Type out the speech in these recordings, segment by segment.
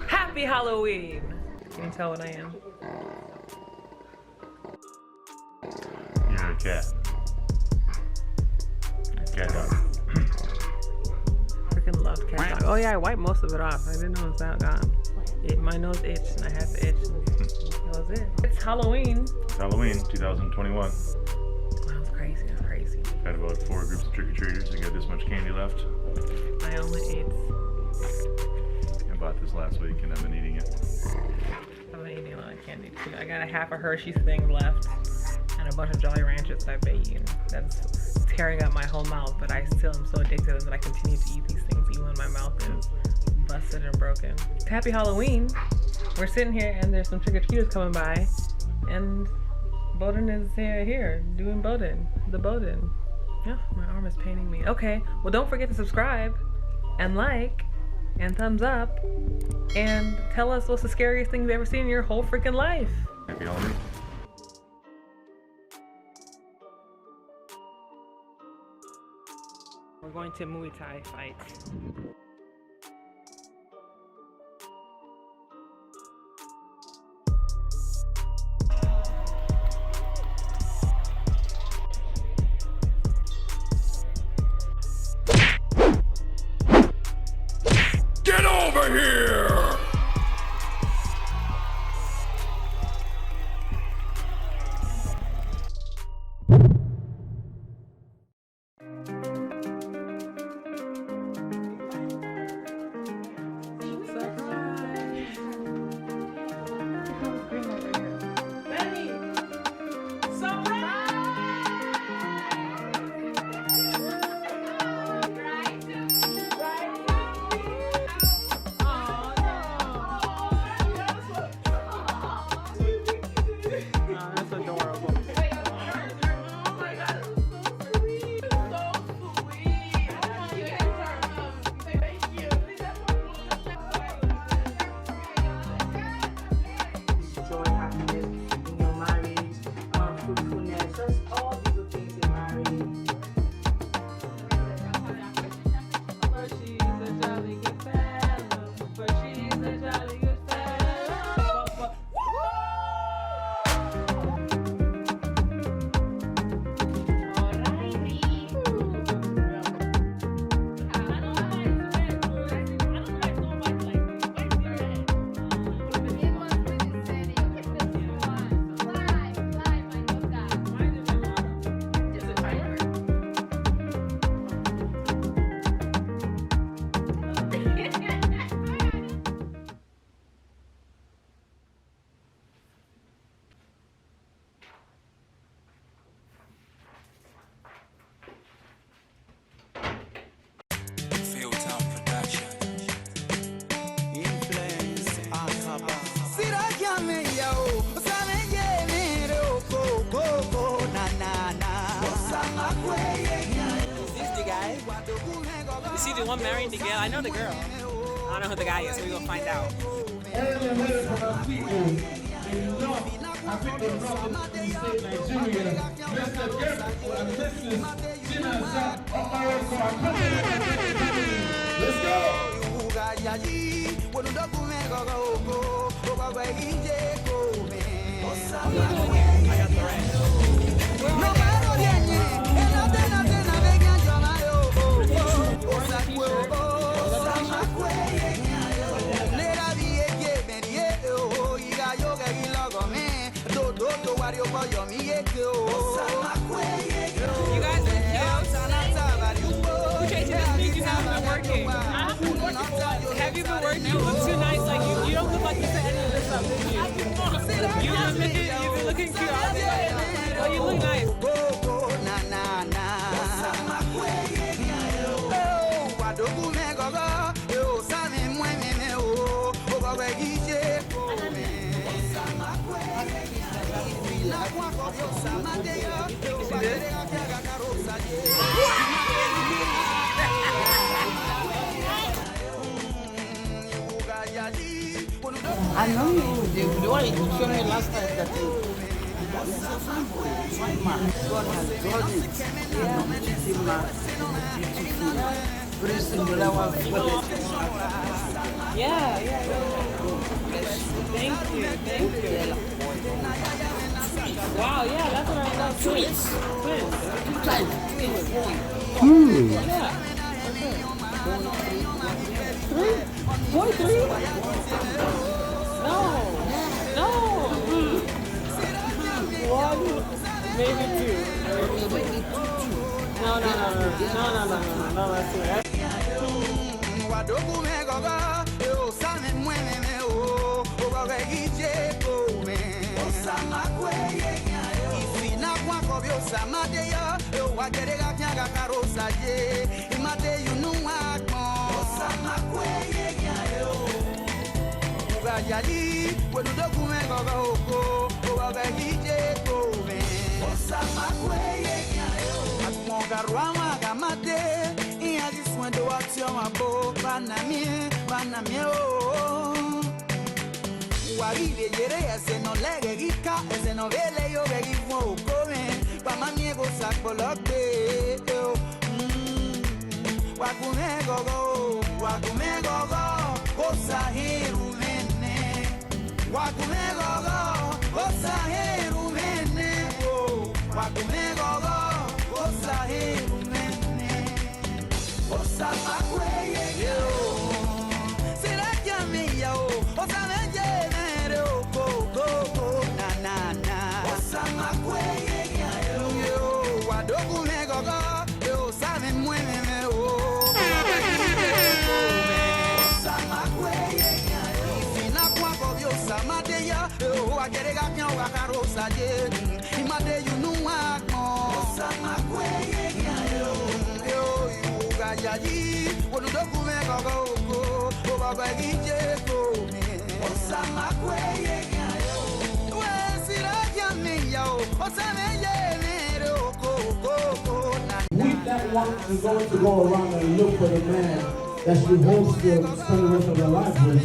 Happy Halloween! Can you tell what I am? You're a cat. Cat dog. Freaking loved cat dog. Oh yeah, I wiped most of it off. I didn't know it was that gone. My nose itched and I had to itch. That was it. It's Halloween. It's Halloween 2021. That's crazy. That's crazy. Had about 4 groups of trick-or-treaters. I got this much candy left. I only ate. I bought this last week and I've been eating it. I've been eating a lot of candy too. I got a half a Hershey's thing left and a bunch of Jolly Ranchers that I've been eating. That's tearing up my whole mouth, but I still am so addicted to them that I continue to eat these things even when my mouth is busted and broken. Happy Halloween! We're sitting here and there's some trick-or-treaters coming by and Bowden is here doing Bowden, the Bowden. Yeah, my arm is paining me. Okay, well don't forget to subscribe and like and thumbs up and tell us what's the scariest thing you've ever seen in your whole freaking life. Happy Halloween. We're going to Muay Thai fight. Get over here! You see the one marrying the girl? I know the girl. I don't know who the guy is, so we're gonna find out. Let's go! I got the right. You guys are cute. Uche, this means you haven't been working. Have you been working? You look too nice. Like you don't look like you said any of this stuff, did you? You've been looking cute. Oh, you look nice. I know you. The one you showed me last time that God has done it. Yeah, beautiful man. Beautiful. Yeah, yeah. Thank you, thank you. Wow, yeah, that's what I love. Twins. Twins. Yeah. Three? Boy, three? No. No. One. Maybe two. No, that's too bad. With that woman is going to go around and look for the man that she hopes to spend the rest of her life with.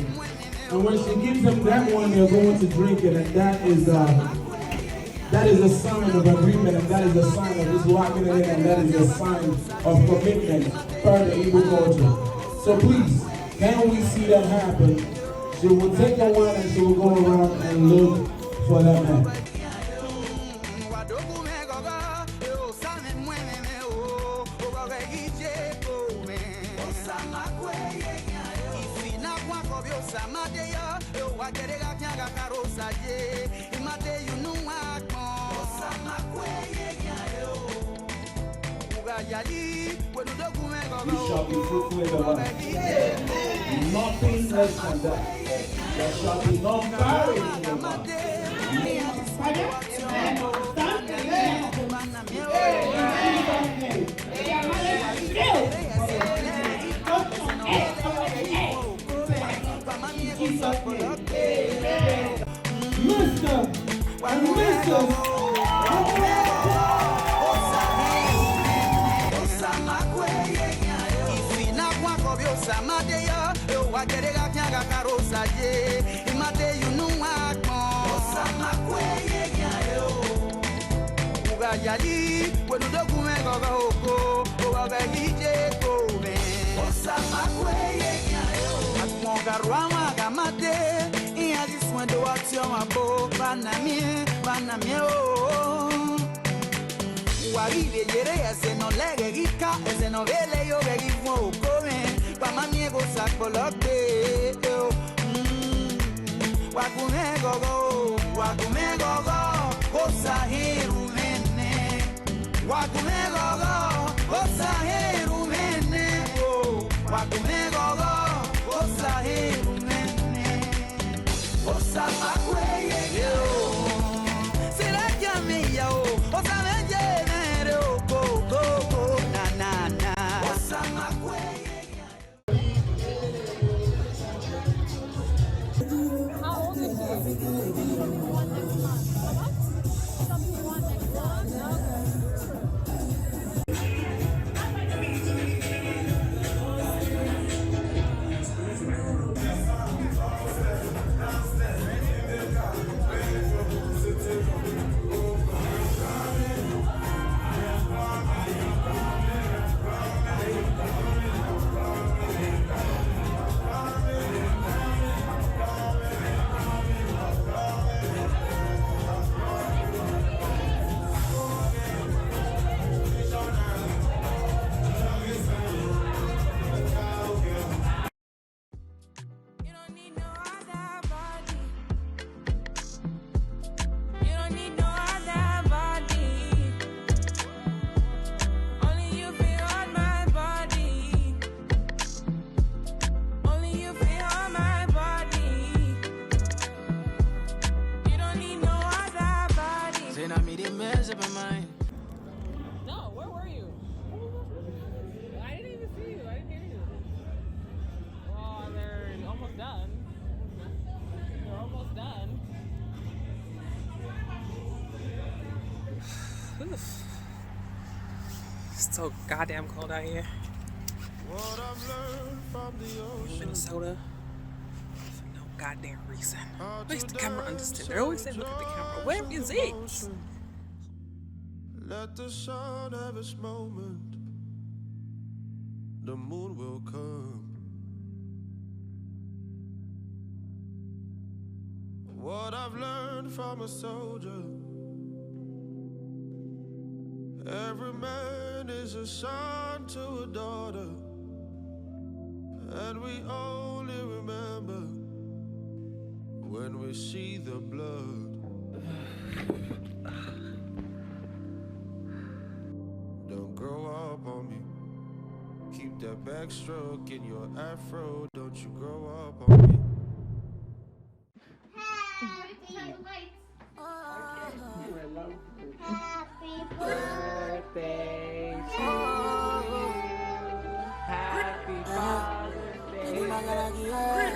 And when she gives them that one, they're going to drink it, and that is a sign of agreement, and that is a sign of just locking it in, and that is a sign of commitment per the Igbo culture. So please, can we see that happen? She will take the wine and she will go around and look for that man. We shall be fruitful in the land. Nothing less than that. There shall be no marriage in the land. It's so goddamn cold out here. Minnesota. For no goddamn reason. Makes the camera understand. They always say look at the camera. Where is it? Let the sun have its moment. The moon will come. What I've learned from a soldier. Every man is a son to a daughter. And we only remember when we see the blood. Don't grow up on me. Keep that backstroke in your afro. Don't you grow up on me. Happy birthday to you. Happy Father's Day.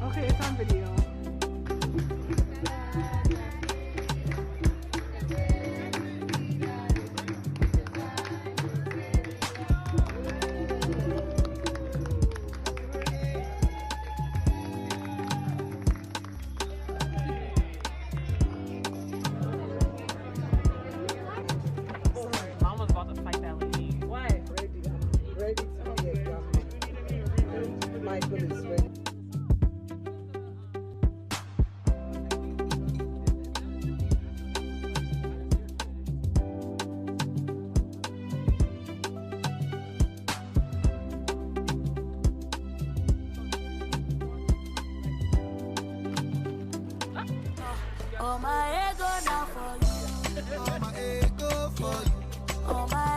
Okay, it's on video. Mama's about to fight that lady. What? Ready to get Michael is ready. Oh my ego now for you. Oh my ego for you. Oh my